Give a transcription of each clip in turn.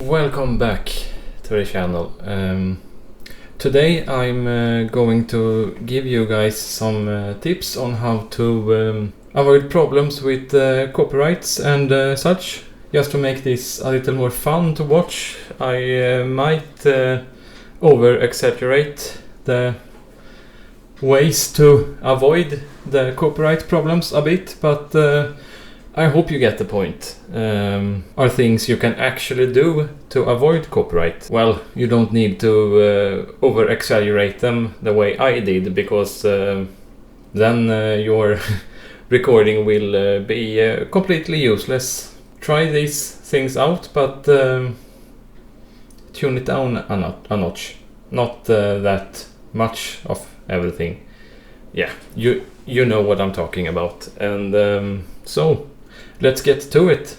Welcome back to the channel. Today I'm going to give you guys some tips on how to avoid problems with copyrights and such. Just to make this a little more fun to watch, I might over-exaggerate the ways to avoid the copyright problems a bit, but I hope you get the point. Are things you can actually do to avoid copyright? Well, you don't need to over-exaggerate them the way I did, because then your recording will be completely useless. Try these things out, but tune it down a notch. Not that much of everything. Yeah, you know what I'm talking about. And so, let's get to it.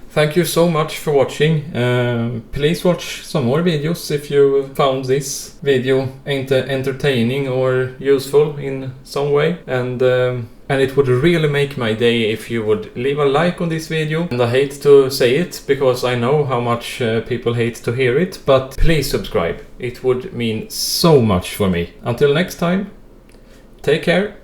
Thank you so much for watching. Please watch some more videos if you found this video entertaining or useful in some way. And it would really make my day if you would leave a like on this video. And I hate to say it, because I know how much people hate to hear it, but please subscribe. It would mean so much for me. Until next time, take care.